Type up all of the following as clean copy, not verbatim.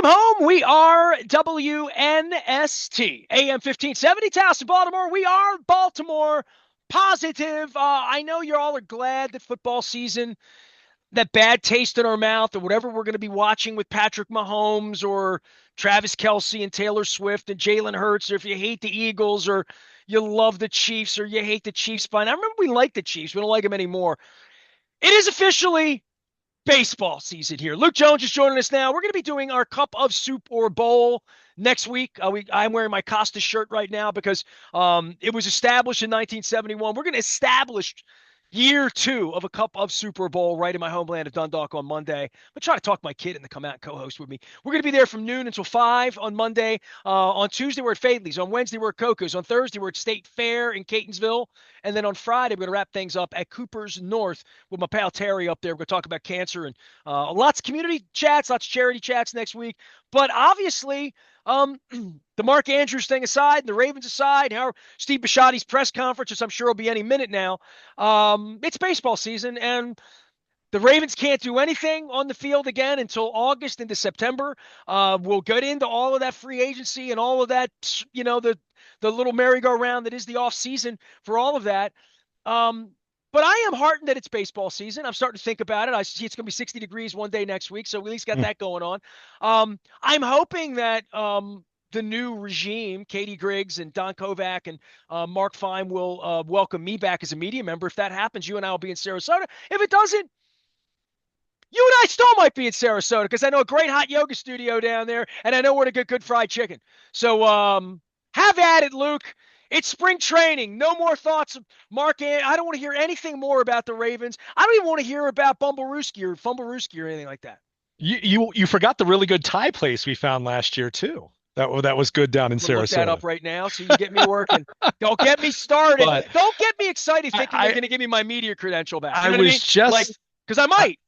Welcome home. We are WNST, AM 1570, Towson, Baltimore. We are Baltimore positive. I know you all are glad that football season, that bad taste in our mouth, or whatever we're going to be watching with Patrick Mahomes or Travis Kelce and Taylor Swift and Jalen Hurts, or if you hate the Eagles or you love the Chiefs or you hate the Chiefs. Fine. I remember we liked the Chiefs. We don't like them anymore. It is officially baseball season here. Luke Jones is joining us now. We're going to be doing our Cup of Soup or Bowl next week. I'm wearing my Costa shirt right now because it was established in 1971. We're going to establish year two of a Cup of Super Bowl right in my homeland of Dundalk on Monday. I'm trying to talk my kid into come out and co-host with me. We're going to be there from noon until 5 on Monday. On Tuesday, we're at Fadley's. On Wednesday, we're at Coco's. On Thursday, we're at State Fair in Catonsville. And then on Friday, we're going to wrap things up at Cooper's North with my pal Terry up there. We're going to talk about cancer and lots of community chats, lots of charity chats next week. But obviously, the Mark Andrews thing aside, the Ravens aside, how Steve Bisciotti's press conference, which I'm sure will be any minute now, it's baseball season, and the Ravens can't do anything on the field again until August into September. We'll get into all of that free agency and all of that, the little merry-go-round that is the off season for all of that. But I am heartened that it's baseball season. I'm starting to think about it. I see it's going to be 60 degrees one day next week, so we at least got that going on. I'm hoping that the new regime, Katie Griggs and Don Kovac and Mark Fine, will welcome me back as a media member. If that happens, you and I will be in Sarasota. If it doesn't, you and I still might be in Sarasota because I know a great hot yoga studio down there, and I know where to get good fried chicken. So have at it, Luke. It's spring training. No more thoughts of Mark. I don't want to hear anything more about the Ravens. I don't even want to hear about Bumblerooski or Fumblerooski or anything like that. You forgot the really good Thai place we found last year too. That was good down in I'm gonna look that Sarasota. up right now so you get me working. Don't get me started. But Don't get me excited thinking you're I going to give me my media credential back. You I know what I was mean? Like, just because I I, might.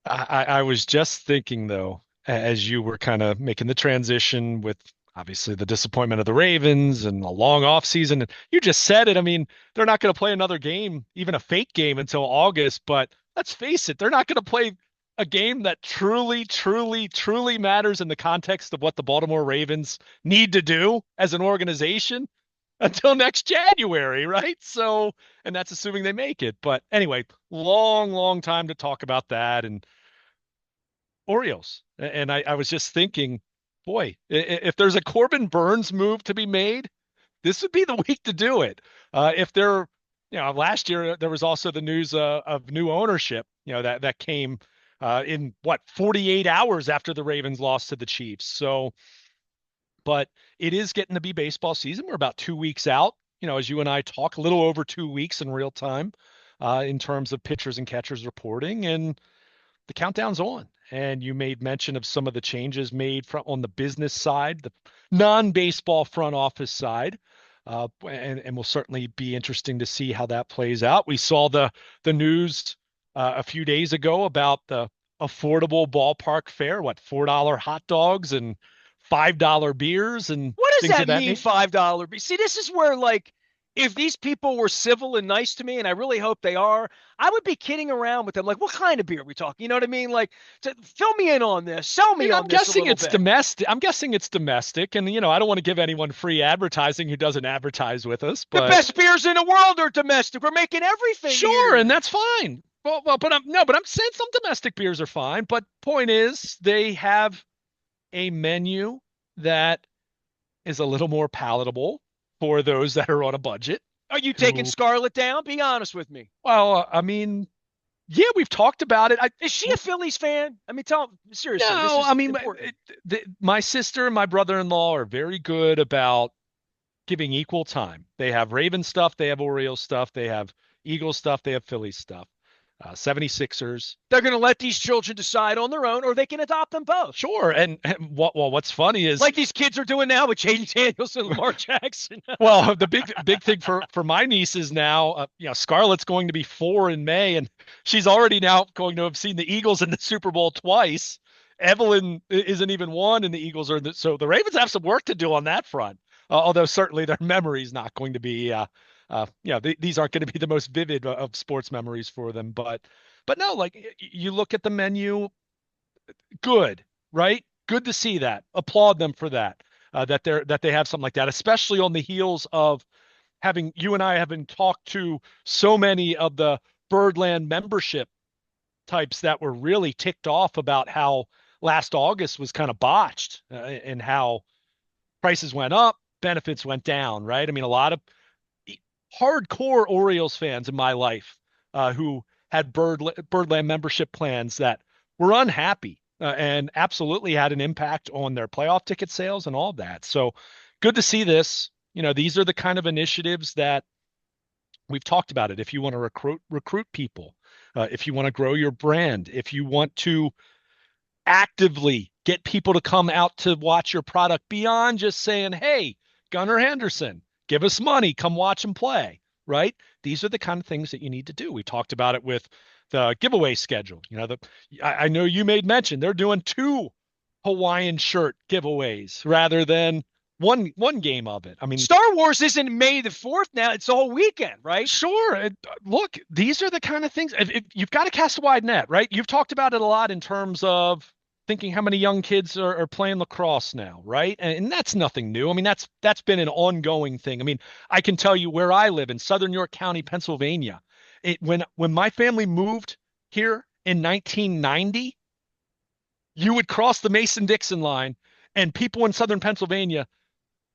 I was just thinking though, as you were kind of making the transition with obviously the disappointment of the Ravens and a long off season. And you just said it. I mean, they're not going to play another game, even a fake game, until August. But let's face it, they're not going to play a game that truly, truly, truly matters in the context of what the Baltimore Ravens need to do as an organization until next January, right? So, and that's assuming they make it. But anyway, long, long time to talk about that. And Orioles. And I was just thinking, boy, if there's a Corbin Burns move to be made, this would be the week to do it. If they're, last year there was also the news of new ownership, that came in 48 hours after the Ravens lost to the Chiefs. So, but it is getting to be baseball season. We're about 2 weeks out, as you and I talk, a little over 2 weeks in real time in terms of pitchers and catchers reporting. And the countdown's on. And you made mention of some of the changes made on the business side, the non-baseball front office side, and will certainly be interesting to see how that plays out. We saw the news a few days ago about the affordable ballpark fare, $4 hot dogs and $5 beers and What does things of that that mean, nature. $5? See, this is where, like, if these people were civil and nice to me, and I really hope they are, I would be kidding around with them. Like, what kind of beer are we talking? You know what I mean? Like, fill me in on this. Sell I me mean, I'm on this a guessing little it's bit. domestic. I'm guessing it's domestic, and I don't want to give anyone free advertising who doesn't advertise with us, The but best beers in the world are domestic. We're making everything sure, and here. that's fine. But I'm saying some domestic beers are fine. But point is, they have a menu that is a little more palatable for those that are on a budget. Are you taking Who, Scarlett down? Be honest with me. I mean, yeah, we've talked about it. Is she a Phillies fan? I mean, tell seriously. This No, I is mean, important. my sister and my brother-in-law are very good about giving equal time. They have Raven stuff, they have Orioles stuff, they have Eagles stuff, they have Phillies stuff. 76ers. They're going to let these children decide on their own, or they can adopt them both. Sure. And what's funny is, Like these kids are doing now with Jaden Daniels and Lamar Jackson. well, the big thing for my nieces now, Scarlett's going to be 4 in May, and she's already now going to have seen the Eagles in the Super Bowl twice. Evelyn isn't even one, and the Eagles are so the Ravens have some work to do on that front. Although certainly their memory is not going to be, these aren't going to be the most vivid of sports memories for them. But no, like you look at the menu, good, right? good to see that. Applaud them for that. That they have something like that, especially on the heels of having you and I having talked to so many of the Birdland membership types that were really ticked off about how last August was kind of botched and how prices went up, benefits went down, right? I mean, a lot of hardcore Orioles fans in my life who had Birdland membership plans that were unhappy and absolutely had an impact on their playoff ticket sales and all of that. So good to see this. You know, these are the kind of initiatives that we've talked about it. If you want to recruit people, if you want to grow your brand, if you want to actively get people to come out to watch your product beyond just saying, "Hey, Gunnar Henderson, give us money, come watch and play." Right? These are the kind of things that you need to do. We talked about it with the giveaway schedule. You know, I know you made mention they're doing two Hawaiian shirt giveaways rather than one game of it. I mean, Star Wars isn't May the 4th now. It's the whole weekend, right? sure. Look, these are the kind of things you've got to cast a wide net, right? You've talked about it a lot in terms of thinking how many young kids are playing lacrosse now, right? And that's nothing new. I mean, that's been an ongoing thing. I mean, I can tell you where I live in Southern York County, Pennsylvania. When my family moved here in 1990, you would cross the Mason-Dixon line, and people in Southern Pennsylvania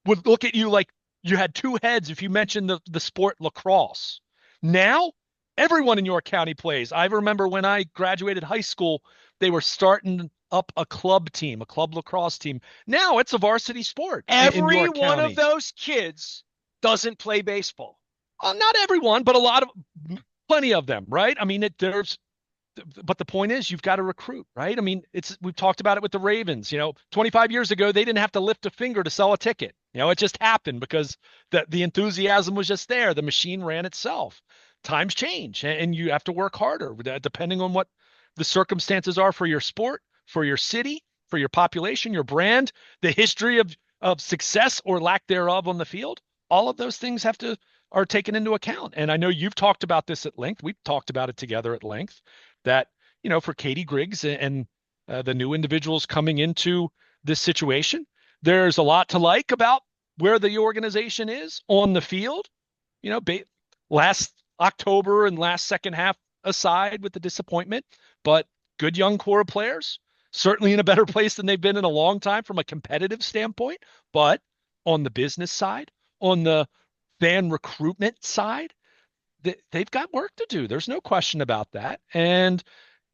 would look at you like you had two heads if you mentioned the sport lacrosse. Now, everyone in York County plays. I remember when I graduated high school, they were starting up a club team, a club lacrosse team. Now it's a varsity sport in Every York one of County. those kids doesn't play baseball. Not everyone, but a lot of plenty of them, right? I mean, there's but the point is you've got to recruit, right? I mean, we've talked about it with the Ravens. 25 years ago they didn't have to lift a finger to sell a ticket. It just happened because the enthusiasm was just there. The machine ran itself. Times change, and you have to work harder depending on what the circumstances are for your sport, for your city, for your population, your brand, the history of success or lack thereof on the field. All of those things are taken into account. And I know you've talked about this at length. We've talked about it together at length that, for Katie Griggs and the new individuals coming into this situation, there's a lot to like about where the organization is on the field. Last October and last second half aside with the disappointment, but good young core of players, certainly in a better place than they've been in a long time from a competitive standpoint. But on the business side, on the fan recruitment side, they've got work to do. There's no question about that. And,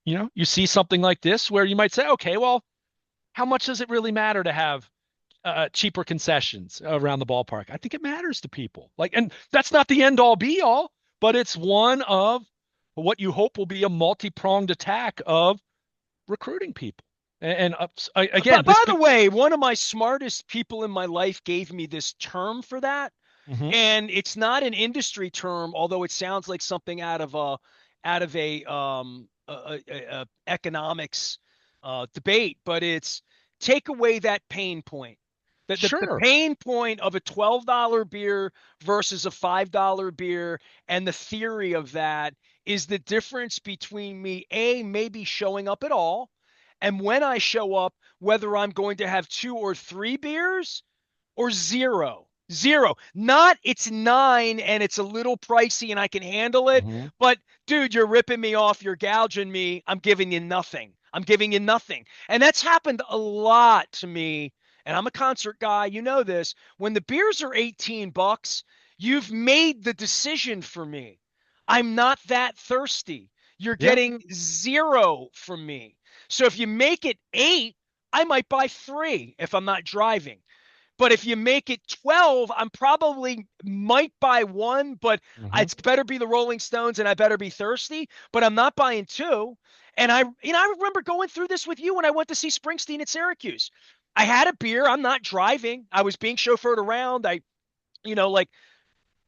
you see something like this where you might say, okay, well, how much does it really matter to have cheaper concessions around the ballpark? I think it matters to people. And that's not the end all be all, but it's one of what you hope will be a multi-pronged attack of recruiting people. And again, But by the way, one of my smartest people in my life gave me this term for that. Mhm. And it's not an industry term, although it sounds like something out of a economics debate, but it's take away that pain point. The Sure. pain point of a $12 beer versus a $5 beer, and the theory of that is the difference between me, maybe showing up at all, and when I show up, whether I'm going to have two or three beers or zero. Zero. Not it's nine and it's a little pricey and I can handle it. Mhm. But dude, you're ripping me off. You're gouging me. I'm giving you nothing. I'm giving you nothing. And that's happened a lot to me. And I'm a concert guy. You know this. When the beers are 18 bucks, you've made the decision for me. I'm not that thirsty. You're Yeah. getting zero from me. So if you make it eight, I might buy three if I'm not driving. But if you make it 12, I'm probably might buy one, but Mhm. it's better be the Rolling Stones and I better be thirsty, but I'm not buying two. And I remember going through this with you when I went to see Springsteen at Syracuse. I had a beer. I'm not driving. I was being chauffeured around. Like,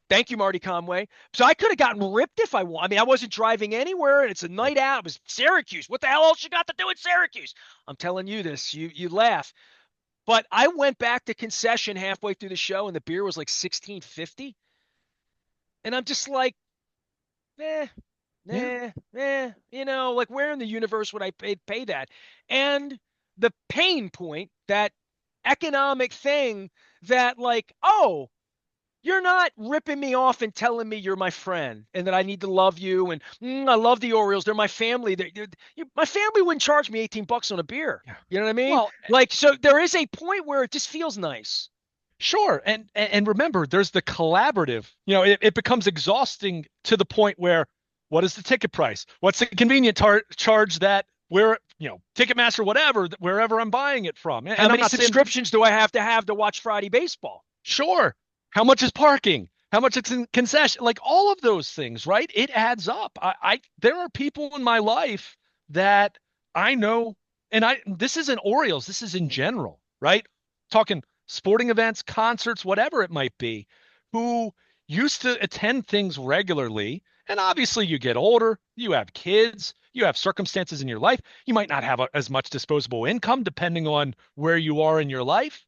thank you, Marty Conway. So I could have gotten ripped if I want. I mean, I wasn't driving anywhere and it's a night out. It was Syracuse. What the hell else you got to do in Syracuse? I'm telling you this. You laugh. But I went back to concession halfway through the show, and the beer was like 16.50, and I'm just like, eh, Yeah. like where in the universe would I pay that? And the pain point, that economic thing that like, oh, you're not ripping me off and telling me you're my friend and that I need to love you and I love the Orioles. They're my family. My family wouldn't charge me 18 bucks on a beer. Yeah. You know what I mean? Well, Like, so there is a point where it just feels nice. sure. And remember, there's the collaborative. It becomes exhausting to the point where what is the ticket price? What's the convenient charge that where, Ticketmaster, whatever, wherever I'm buying it from. How And I'm many not saying, subscriptions do I have to watch Friday baseball? sure, how much is parking? How much is in concession? Like all of those things, right? It adds up. There are people in my life that I know, and this isn't Orioles, this is in general, right? Talking sporting events, concerts, whatever it might be, who used to attend things regularly. And obviously, you get older, you have kids, you have circumstances in your life. You might not have as much disposable income depending on where you are in your life.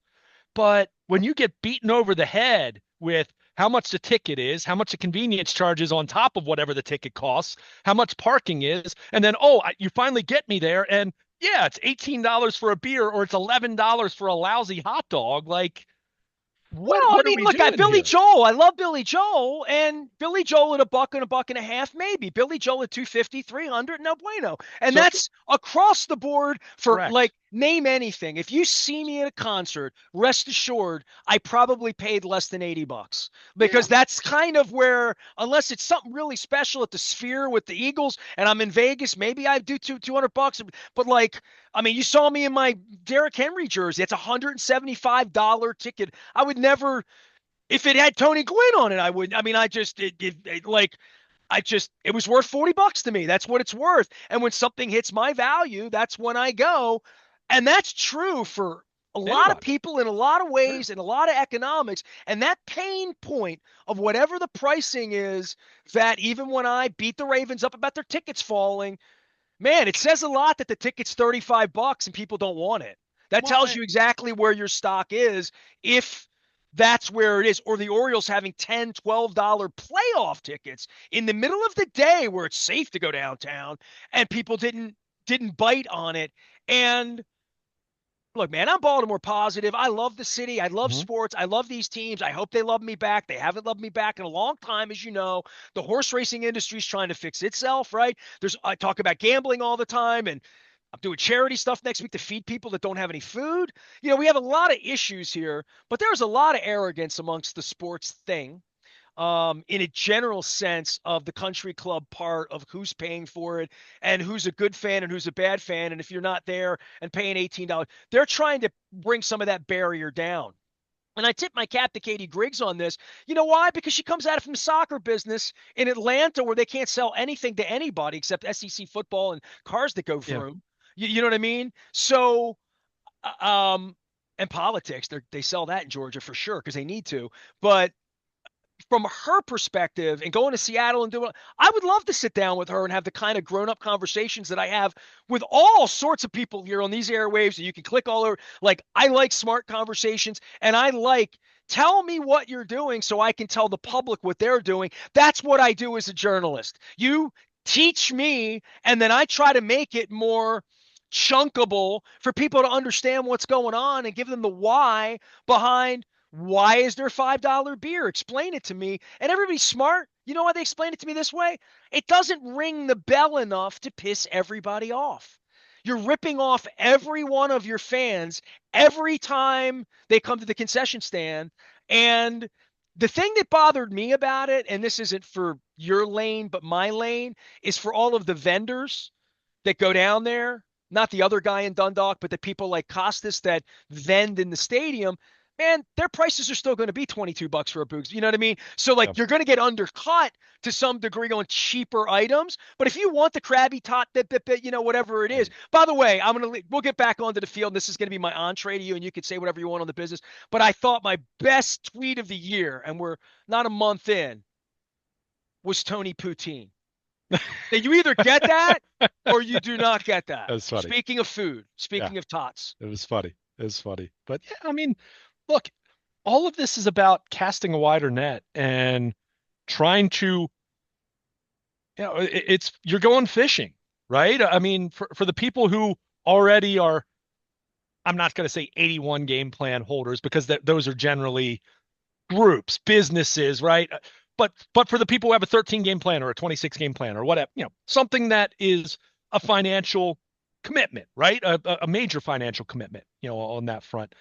But when you get beaten over the head with how much the ticket is, how much the convenience charge is on top of whatever the ticket costs, how much parking is, and then, oh, you finally get me there. And yeah, it's $18 for a beer or it's $11 for a lousy hot dog. Like, Well, what, I what are mean, we look, doing Billy here? Joel. I love Billy Joel, and Billy Joel at a buck and a half, maybe. Billy Joel at 250, 300, no bueno. And So, that's across the board for like correct. name anything. If you see me at a concert, rest assured, I probably paid less than 80 bucks Yeah. because that's kind of where, unless it's something really special at the Sphere with the Eagles and I'm in Vegas, maybe I do 200 bucks. But like, I mean, you saw me in my Derrick Henry jersey. It's a $175 ticket. I would never, if it had Tony Gwynn on it, I would. I mean, I just like it was worth 40 bucks to me. That's what it's worth. And when something hits my value, that's when I go. And that's true for a lot of Anybody. people in a lot of Sure. ways and a lot of economics. And that pain point of whatever the pricing is, that even when I beat the Ravens up about their tickets falling, man, it says a lot that the ticket's 35 bucks and people don't want it. That Well, tells you exactly where your stock is if that's where it is. Or the Orioles having $10, $12 playoff tickets in the middle of the day where it's safe to go downtown and people didn't bite on it. And look, man, I'm Baltimore positive. I love the city. I love mhm. sports. I love these teams. I hope they love me back. They haven't loved me back in a long time, as you know. The horse racing industry is trying to fix itself, right? I talk about gambling all the time, and I'm doing charity stuff next week to feed people that don't have any food. We have a lot of issues here, but there's a lot of arrogance amongst the sports thing, in a general sense of the country club part of who's paying for it and who's a good fan and who's a bad fan. And if you're not there and paying $18, they're trying to bring some of that barrier down. And I tip my cap to Katie Griggs on this. You know why? Because she comes at it from the soccer business in Atlanta where they can't sell anything to anybody except SEC football and cars that go Yeah. through 'em. You know what I mean? So, and politics, they sell that in Georgia for sure because they need to. But from her perspective and going to Seattle and doing, I would love to sit down with her and have the kind of grown up conversations that I have with all sorts of people here on these airwaves. And you can click all over. Like, I like smart conversations and I like, tell me what you're doing so I can tell the public what they're doing. That's what I do as a journalist. You teach me, and then I try to make it more chunkable for people to understand what's going on and give them the why behind why is there $5 beer? Explain it to me. And everybody's smart. You know why they explain it to me this way? It doesn't ring the bell enough to piss everybody off. You're ripping off every one of your fans every time they come to the concession stand. And the thing that bothered me about it, and this isn't for your lane, but my lane, is for all of the vendors that go down there, not the other guy in Dundalk, but the people like Costas that vend in the stadium, man, their prices are still going to be 22 bucks for a booze. You know what I mean? So Yeah. like you're going to get undercut to some degree on cheaper items. But if you want the Krabby Tot, whatever it is. Right. By the way, we'll get back onto the field. And this is going to be my entree to you, and you can say whatever you want on the business. But I thought my best tweet of the year, and we're not a month in, was Tony Poutine. That you either get that or you do not get that. That's funny. Speaking of food, Yeah. speaking of tots. It was funny. It was funny. But yeah, I mean, look, all of this is about casting a wider net and trying to, it's you're going fishing, right? I mean, for the people who already are I'm not going to say 81 game plan holders because those are generally groups, businesses, right? But for the people who have a 13 game plan or a 26 game plan or whatever, something that is a financial commitment, right? A major financial commitment, on that front.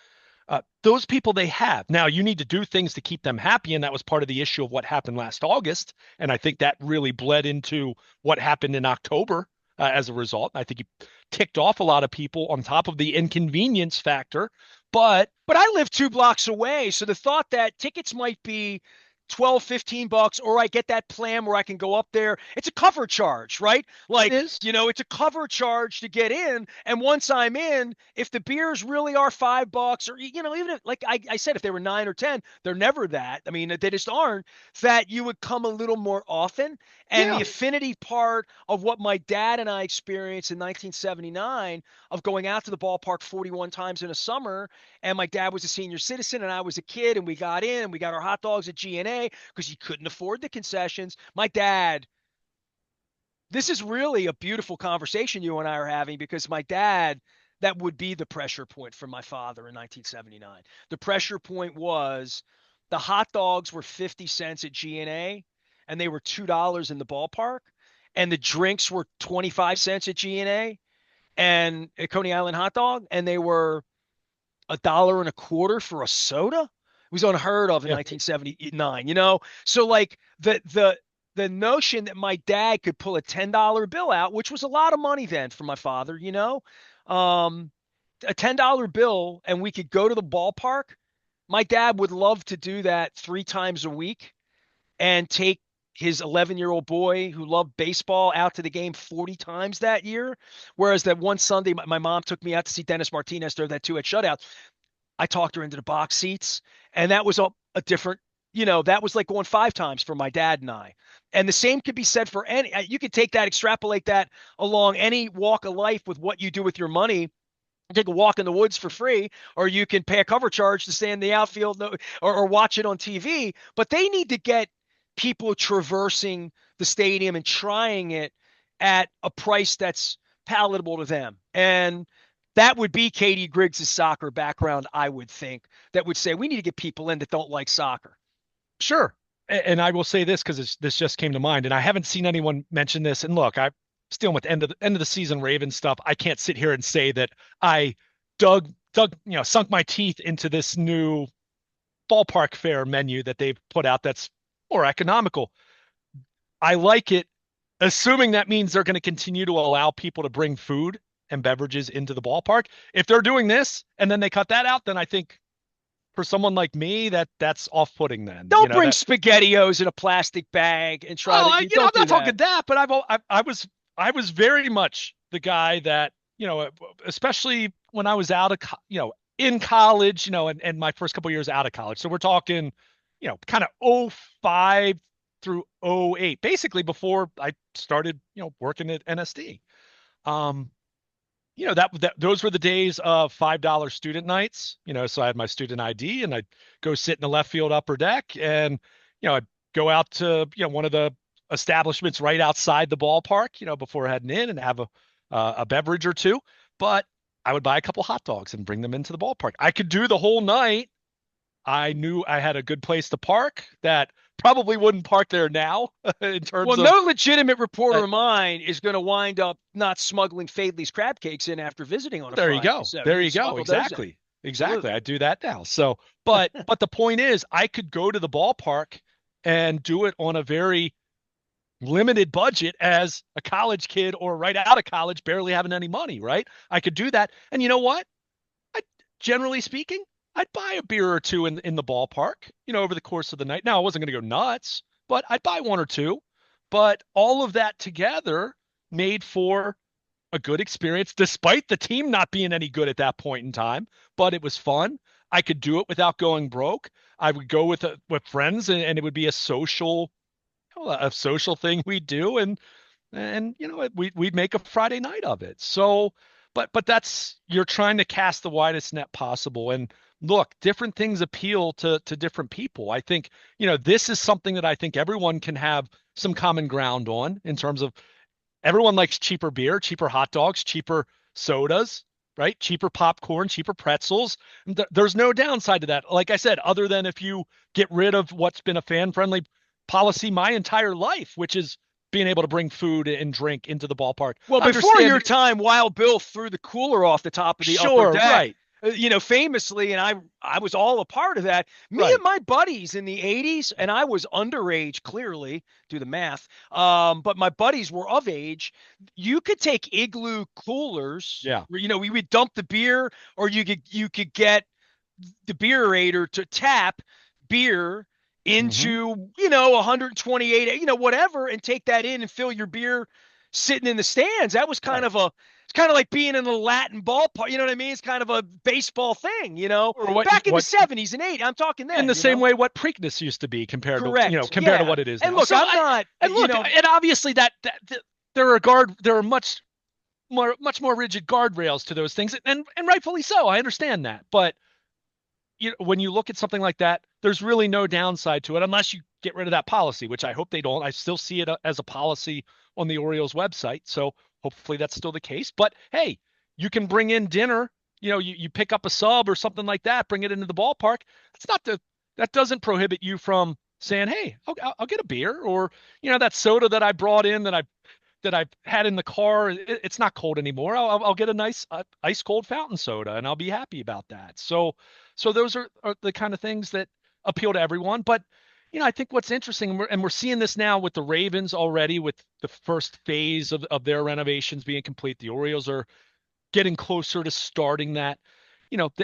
Those people they have. Now you need to do things to keep them happy. And that was part of the issue of what happened last August. And I think that really bled into what happened in October as a result. I think he ticked off a lot of people on top of the inconvenience factor. But I live 2 blocks away. So the thought that tickets might be 12, $15, or I get that plan where I can go up there. It's a cover charge, right? it Like, is, it's a cover charge to get in. And once I'm in, if the beers really are $5 or, even if, like I said, if they were 9 or 10, they're never that. I mean, they just aren't, that you would come a little more often. And yeah, the affinity part of what my dad and I experienced in 1979 of going out to the ballpark 41 times in a summer, and my dad was a senior citizen and I was a kid, and we got in and we got our hot dogs at G&A because he couldn't afford the concessions. My dad, this is really a beautiful conversation you and I are having, because my dad, that would be the pressure point for my father in 1979. The pressure point was the hot dogs were 50 cents at G&A and they were $2 in the ballpark, and the drinks were 25 cents at G&A and at Coney Island hot dog, and they were $1.25 for a soda. It was unheard of in yeah, 1979, So like the notion that my dad could pull a $10 bill out, which was a lot of money then for my father, um, a $10 bill, and we could go to the ballpark. My dad would love to do that 3 times a week and take his 11-year-old boy who loved baseball out to the game 40 times that year. Whereas that one Sunday, my mom took me out to see Dennis Martinez throw that 2-hit shutout. I talked her into the box seats, and that was a different, that was like going 5 times for my dad and I. And the same could be said for any, you could take that, extrapolate that along any walk of life with what you do with your money. Take a walk in the woods for free, or you can pay a cover charge to stay in the outfield, or watch it on TV. But they need to get people traversing the stadium and trying it at a price that's palatable to them. And that would be Katie Griggs' soccer background, I would think, that would say we need to get people in that don't like soccer. sure. And I will say this because this just came to mind, and I haven't seen anyone mention this. And look, I'm still with end of the season Ravens stuff. I can't sit here and say that I sunk my teeth into this new ballpark fare menu that they've put out that's more economical. I like it, assuming that means they're going to continue to allow people to bring food and beverages into the ballpark. If they're doing this and then they cut that out, then I think for someone like me that's off-putting. Then Don't bring SpaghettiOs in a plastic bag and try to. I'm Don't do not that. talking that, but I was very much the guy that, especially when I was out of in college, and my first couple of years out of college. So we're talking, kind of '05 through '08, basically before I started, working at NSD. Um, that those were the days of $5 student nights. So I had my student ID and I'd go sit in the left field upper deck, and I'd go out to one of the establishments right outside the ballpark, before heading in, and have a beverage or two. But I would buy a couple hot dogs and bring them into the ballpark. I could do the whole night. I knew I had a good place to park that probably wouldn't park there now in Well, terms of. no legitimate reporter uh, of mine is going to wind up not smuggling Fadley's crab cakes in after visiting on a There you Friday. go. So There you you go. smuggle those in. Exactly. Exactly. Absolutely. I do that now. So, but the point is, I could go to the ballpark and do it on a very limited budget as a college kid or right out of college, barely having any money, right? I could do that. And you know what? I, generally speaking, I'd buy a beer or two in the ballpark, over the course of the night. Now, I wasn't going to go nuts, but I'd buy one or two. But all of that together made for a good experience, despite the team not being any good at that point in time. But it was fun. I could do it without going broke. I would go with friends, and it would be a social thing we do, and we'd make a Friday night of it. So, but that's, you're trying to cast the widest net possible. And look, different things appeal to different people. I think this is something that I think everyone can have some common ground on, in terms of everyone likes cheaper beer, cheaper hot dogs, cheaper sodas. right? Cheaper popcorn, cheaper pretzels. There's no downside to that. Like I said, other than if you get rid of what's been a fan-friendly policy my entire life, which is being able to bring food and drink into the ballpark. Well, I before understand. your time, Wild Bill threw the cooler off the top of the upper Sure, deck. right, Famously, and I was all a part of that. Me and right. my buddies in the 80s, and I was underage, clearly, do the math. But my buddies were of age. You could take igloo coolers, Yeah. we would dump the beer, or you could get the beerator to tap beer Hmm. into 128, whatever, and take that in and fill your beer sitting in the stands. That was kind Right. of a it's kind of like being in the Latin ballpark. You know what I mean? It's kind of a baseball thing. Or what Back in the what '70s and '80s. I'm talking in then. the same way what Preakness used to be Correct. compared to Yeah. what it is And now. look, So I'm not. and look, and obviously there are much more rigid guardrails to those things, and rightfully so. I understand that, but when you look at something like that, there's really no downside to it unless you get rid of that policy, which I hope they don't. I still see it as a policy on the Orioles website, so hopefully that's still the case. But hey, you can bring in dinner. You pick up a sub or something like that, bring it into the ballpark. That's not the That doesn't prohibit you from saying, "Hey, I'll get a beer," or that soda that I brought in that I've had in the car. It's not cold anymore. I'll get a nice ice cold fountain soda, and I'll be happy about that. So those are the kind of things that appeal to everyone. But I think what's interesting, and we're seeing this now with the Ravens already, with the first phase of their renovations being complete. The Orioles are getting closer to starting that.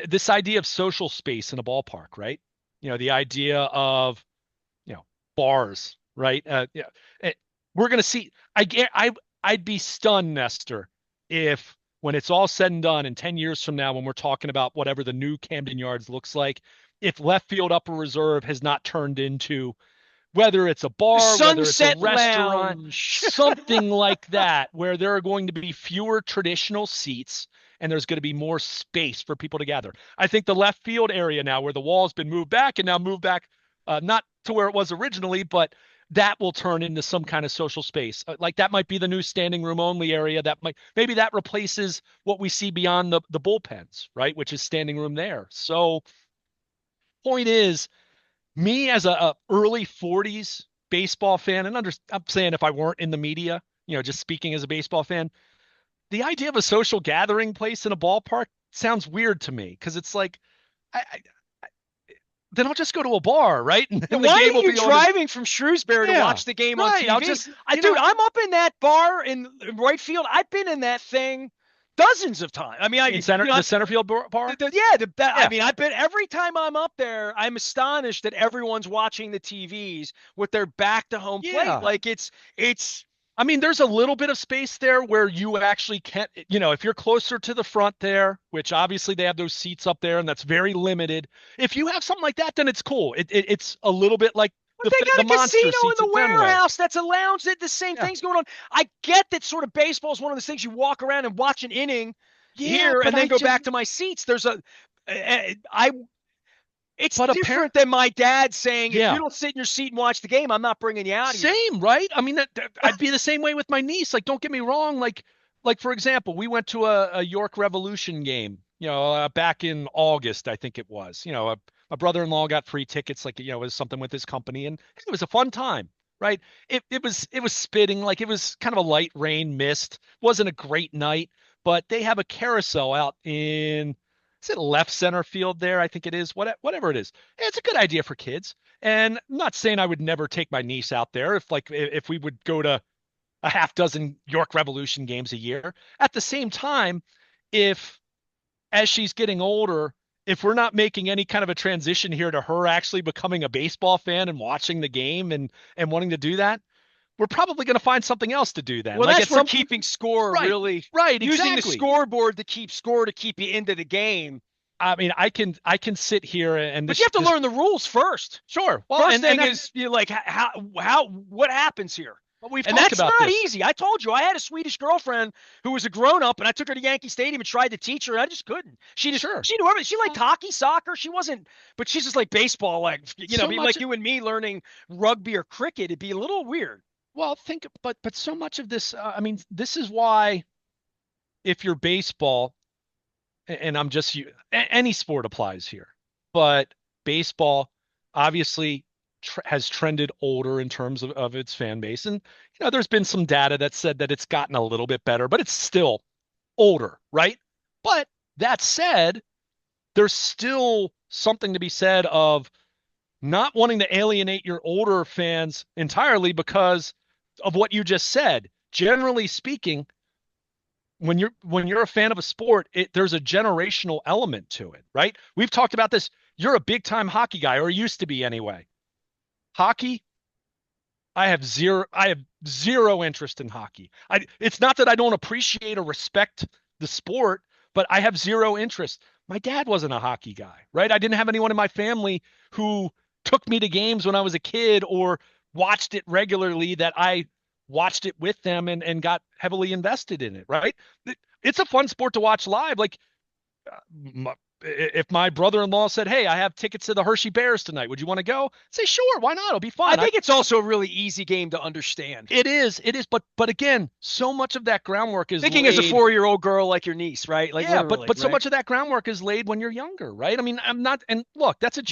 This idea of social space in a ballpark, right? The idea of you know bars, right? Yeah, we're gonna see. I'd be stunned, Nestor, if when it's all said and done in 10 years from now, when we're talking about whatever the new Camden Yards looks like, if left field upper reserve has not turned into, whether it's a The bar, whether it's a Sunset restaurant, Lounge. something like that, where there are going to be fewer traditional seats and there's going to be more space for people to gather. I think the left field area now, where the wall's been moved back and now moved back, not to where it was originally, but that will turn into some kind of social space. Like that might be the new standing room only area. Maybe that replaces what we see beyond the bullpens, right? Which is standing room there. So point is, me as a early 40s baseball fan, and I'm saying if I weren't in the media, just speaking as a baseball fan, the idea of a social gathering place in a ballpark sounds weird to me because it's like, I then I'll just go to a bar, right? And Yeah, then the why game are will you be on. driving from Shrewsbury to Yeah, watch the game on right. I'll TV? just, Dude, I'm up in that bar in right field. I've been in that thing dozens of times. I mean, in the center field bar. yeah, I Yeah, mean, I've been every time I'm up there. I'm astonished that everyone's watching the TVs with their back to home plate. yeah. Like it's I mean, there's a little bit of space there where you actually can't, if you're closer to the front there, which obviously they have those seats up there and that's very limited. If you have something like that, then it's cool. It's a little bit like But they got the a casino monster in seats the at Fenway. warehouse. That's a lounge. That the same Yeah. thing's going on. I get that sort of baseball is one of those things you walk around and watch an inning Yeah, here but and then go back to my seats. I it's but apparently, different than my dad saying, if you yeah. don't sit in your seat and watch the game, I'm not bringing you out of here. Same, right? I mean, I'd be the same way with my niece. Like, don't get me wrong. Like for example, we went to a York Revolution game, back in August, I think it was. My brother-in-law got free tickets, like, it was something with his company, and it was a fun time, right? It was spitting, like it was kind of a light rain mist. Wasn't a great night, but they have a carousel out in, is it left center field there? I think it is. Whatever it is, it's a good idea for kids. And I'm not saying I would never take my niece out there if we would go to a half dozen York Revolution games a year. At the same time, if as she's getting older, if we're not making any kind of a transition here to her actually becoming a baseball fan and watching the game and wanting to do that, we're probably going to find something else to do then. Well, Like that's at where some keeping score right, really right, using the exactly. scoreboard to keep score to keep you into the game. I mean, I can sit here and But you this have to this learn the rules first. sure. Well, First and thing that is you like how what happens here? well, we've And talked that's about not this. easy. I told you I had a Swedish girlfriend who was a grown up, and I took her to Yankee Stadium and tried to teach her, and I just couldn't. Sure. She knew everything. She liked Well, hockey, soccer. She wasn't, but she's just like baseball, like so be much like you and me learning rugby or cricket. It'd be a little weird. Well, but so much of this, I mean, this is why if you're baseball, and any sport applies here, but baseball obviously has trended older in terms of its fan base. And, there's been some data that said that it's gotten a little bit better, but it's still older, right? But that said, there's still something to be said of not wanting to alienate your older fans entirely because of what you just said. Generally speaking, when you're a fan of a sport, there's a generational element to it, right? We've talked about this. You're a big time hockey guy, or used to be anyway. Hockey, I have zero interest in hockey. It's not that I don't appreciate or respect the sport, but I have zero interest. My dad wasn't a hockey guy, right? I didn't have anyone in my family who took me to games when I was a kid or watched it regularly that I watched it with them and got heavily invested in it, right? It's a fun sport to watch live. Like, if my brother-in-law said, "Hey, I have tickets to the Hershey Bears tonight. Would you want to go?" Say, "Sure, why not? It'll be I fun." think it's also a really easy game to understand. It is, but again, so much of that groundwork is Thinking as a laid. 4-year-old girl like your niece, right? Like Yeah, but literally, but so right? much of that groundwork is laid when you're younger, right? I mean, I'm not, and look, that's a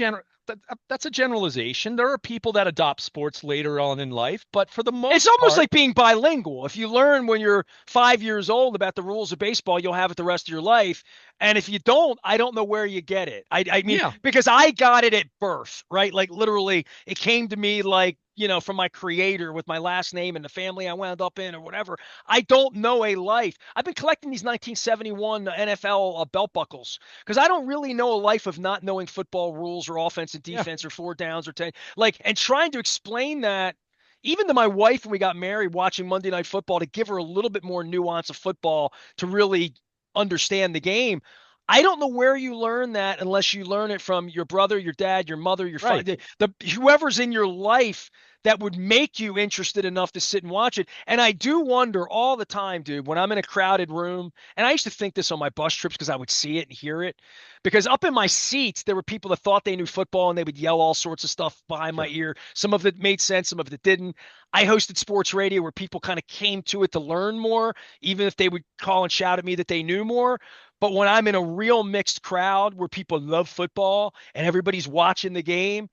generalization. There are people that adopt sports later on in life, but for the It's most almost part, like being bilingual. If you learn when you're 5 years old about the rules of baseball, you'll have it the rest of your life. And if you don't, I don't know where you get it. I mean, yeah, because I got it at birth, right? Like literally, it came to me like, from my creator with my last name and the family I wound up in or whatever. I don't know a life. I've been collecting these 1971 NFL belt buckles because I don't really know a life of not knowing football rules or offense and yeah, defense or four downs or 10. Like, and trying to explain that even to my wife when we got married watching Monday Night Football to give her a little bit more nuance of football to really understand the game. I don't know where you learn that unless you learn it from your brother, your dad, your mother, your right, father, the whoever's in your life that would make you interested enough to sit and watch it. And I do wonder all the time, dude, when I'm in a crowded room, and I used to think this on my bus trips because I would see it and hear it. Because up in my seats, there were people that thought they knew football and they would yell all sorts of stuff behind my sure, ear. Some of it made sense, some of it didn't. I hosted sports radio where people kind of came to it to learn more, even if they would call and shout at me that they knew more. But when I'm in a real mixed crowd where people love football and everybody's watching the game,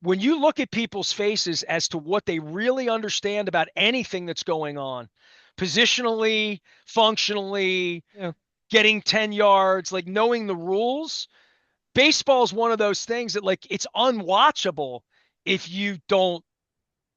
when you look at people's faces as to what they really understand about anything that's going on, positionally, functionally, yeah, getting 10 yards, like knowing the rules, baseball is one of those things that like it's unwatchable if you don't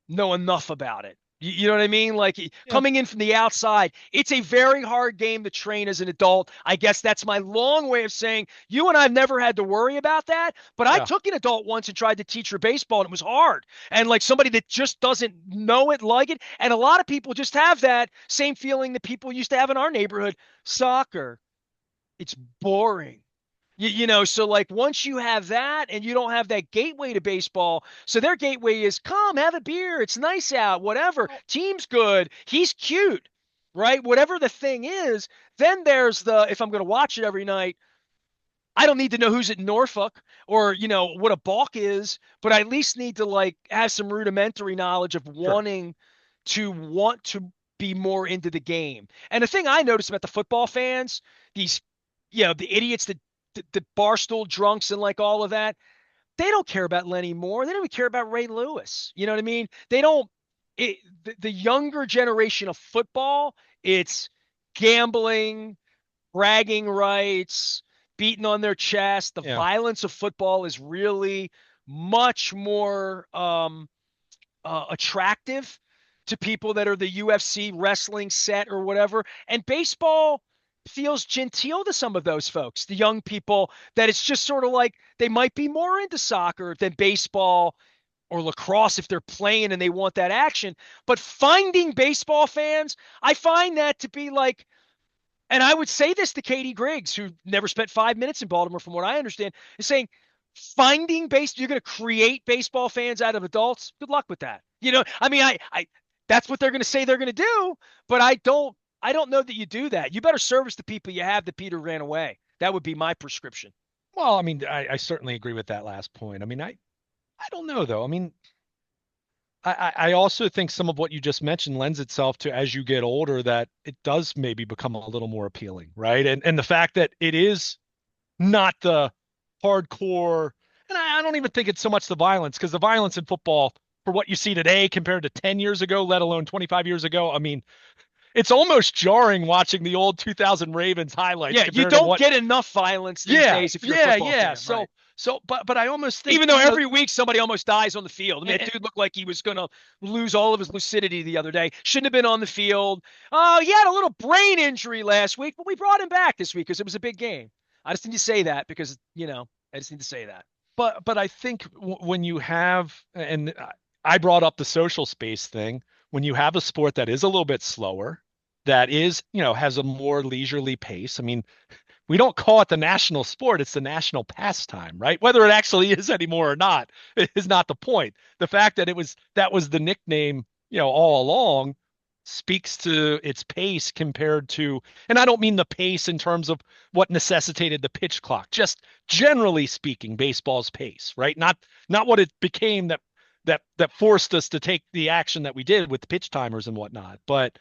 know enough about it. You know what I mean? Like yeah, coming in from the outside, it's a very hard game to train as an adult. I guess that's my long way of saying you and I've never had to worry about that. But I yeah. took an adult once and tried to teach her baseball, and it was hard. And like somebody that just doesn't know it, like it. And a lot of people just have that same feeling that people used to have in our neighborhood. Soccer, it's boring. So like once you have that and you don't have that gateway to baseball, so their gateway is come have a beer, it's nice out, whatever, Well, team's good, he's cute, right? Whatever the thing is, then there's the if I'm going to watch it every night, I don't need to know who's at Norfolk or what a balk is, but I at least need to like have some rudimentary knowledge of sure, want to be more into the game. And the thing I notice about the football fans, these the idiots that barstool drunks and like all of that, they don't care about Lenny Moore. They don't even care about Ray Lewis. You know what I mean? They don't. The younger generation of football, it's gambling, bragging rights, beating on their chest. The yeah, violence of football is really much more attractive to people that are the UFC wrestling set or whatever. And baseball feels genteel to some of those folks, the young people, that it's just sort of like they might be more into soccer than baseball or lacrosse if they're playing and they want that action. But finding baseball fans, I find that to be like, and I would say this to Katie Griggs, who never spent 5 minutes in Baltimore, from what I understand, is saying finding base, you're going to create baseball fans out of adults. Good luck with that. I mean, that's what they're going to say they're going to do, but I don't know that you do that. You better service the people you have that Peter ran away. That would be my prescription. well, I mean, I certainly agree with that last point. I mean, I don't know though. I mean, I also think some of what you just mentioned lends itself to as you get older that it does maybe become a little more appealing, right? And the fact that it is not the hardcore, and I don't even think it's so much the violence because the violence in football for what you see today compared to 10 years ago, let alone 25 years ago, I mean, it's almost jarring watching the old 2000 Ravens highlights Yeah, you compared to don't what. get enough violence these Yeah, days if you're a yeah, football yeah. fan, So right? but I almost think, Even though every week somebody almost dies on the field. I mean, that and, dude looked like he was going to lose all of his lucidity the other day. Shouldn't have been on the field. Oh, he had a little brain injury last week, but we brought him back this week because it was a big game. I just need to say that because, I just need to say that. but I think when you have, and I brought up the social space thing, when you have a sport that is a little bit slower, that is, has a more leisurely pace. I mean, we don't call it the national sport, it's the national pastime, right? Whether it actually is anymore or not is not the point. The fact that that was the nickname, all along speaks to its pace compared to, and I don't mean the pace in terms of what necessitated the pitch clock, just generally speaking, baseball's pace, right? Not what it became that forced us to take the action that we did with the pitch timers and whatnot. But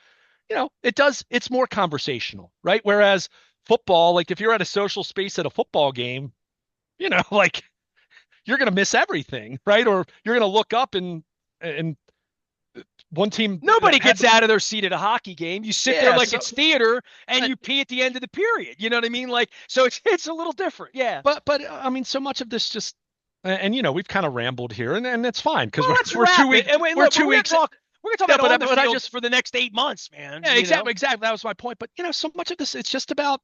it's more conversational, right? Whereas football, like if you're at a social space at a football game, like you're going to miss everything, right? Or you're going to look up and one team Nobody had gets the, out of their seat at a hockey game. You sit there yeah, like so it's theater and but you pee at the end of the period. You know what I mean? Like, so it's a little different. Yeah. but I mean so much of this just, and we've kind of rambled here, and it's fine because Well, we're let's we're two wrap it. week And wait, we're look, two weeks. we're gonna talk Yeah, about on the but I field just, for the next 8 months, man. yeah, exactly, that was my point. But so much of this, it's just about,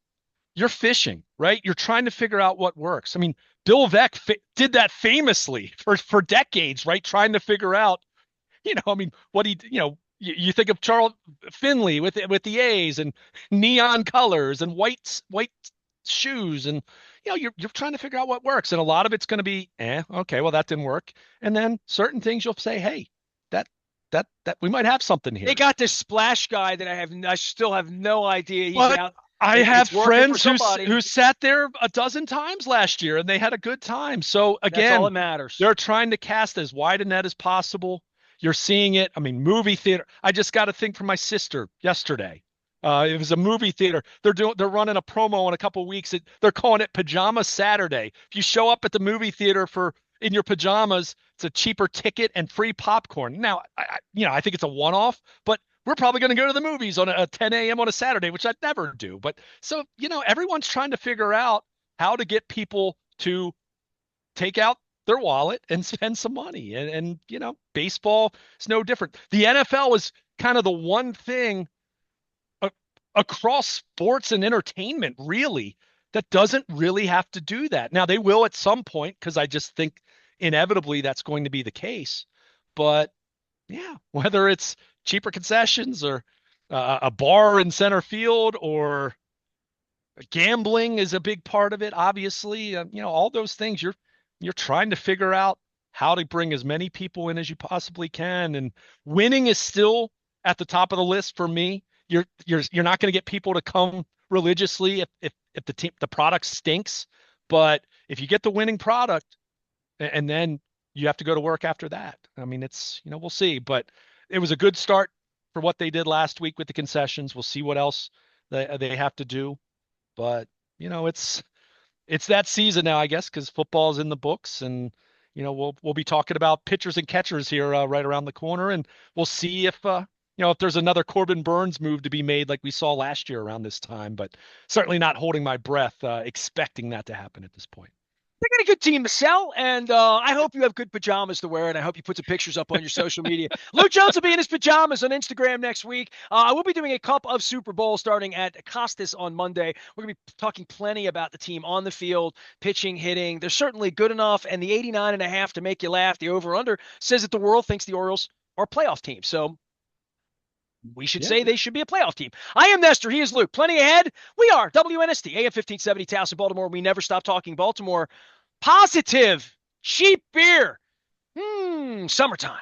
you're fishing, right? You're trying to figure out what works. I mean, Bill Veck did that famously for decades, right? Trying to figure out, I mean, what he, you think of Charles Finley with the A's and neon colors and white shoes, and you're trying to figure out what works, and a lot of it's going to be, okay, well that didn't work, and then certain things you'll say, hey, that that we might have something They here. got this splash guy that I still have no idea he's But out. I have It's working for friends somebody. who sat there a dozen times last year and they had a good time. So That's all again, that matters. they're trying to cast as wide a net as possible. You're seeing it. I mean, movie theater. I just got a thing from my sister yesterday. It was a movie theater. They're running a promo in a couple of weeks. They're calling it Pajama Saturday. If you show up at the movie theater in your pajamas, it's a cheaper ticket and free popcorn. Now, I think it's a one-off, but we're probably going to go to the movies on a 10 a.m. on a Saturday, which I'd never do. But so, everyone's trying to figure out how to get people to take out their wallet and spend some money. And baseball is no different. The NFL is kind of the one thing across sports and entertainment, really, that doesn't really have to do that. Now, they will at some point, because I just think inevitably that's going to be the case. But yeah, whether it's cheaper concessions or a bar in center field or gambling is a big part of it. Obviously, all those things you're trying to figure out how to bring as many people in as you possibly can, and winning is still at the top of the list for me. You're not going to get people to come religiously if the product stinks, but if you get the winning product, and then you have to go to work after that. I mean, it's, we'll see, but it was a good start for what they did last week with the concessions. We'll see what else they have to do, but it's that season now, I guess, because football's in the books, and we'll be talking about pitchers and catchers here right around the corner, and we'll see if there's another Corbin Burns move to be made like we saw last year around this time, but certainly not holding my breath expecting that to happen at this point. They got a good team to sell, and I hope you have good pajamas to wear, and I hope you put some pictures up on your social media. Luke Jones will be in his pajamas on Instagram next week. I will be doing a cup of Super Bowl starting at Costas on Monday. We're going to be talking plenty about the team on the field, pitching, hitting. They're certainly good enough, and the 89.5 to make you laugh, the over-under, says that the world thinks the Orioles are a playoff team. So we should Yeah. say they should be a playoff team. I am Nestor. He is Luke. Plenty ahead. We are WNST, AM 1570, Towson, Baltimore. We never stop talking Baltimore. Positive, cheap beer. Summertime.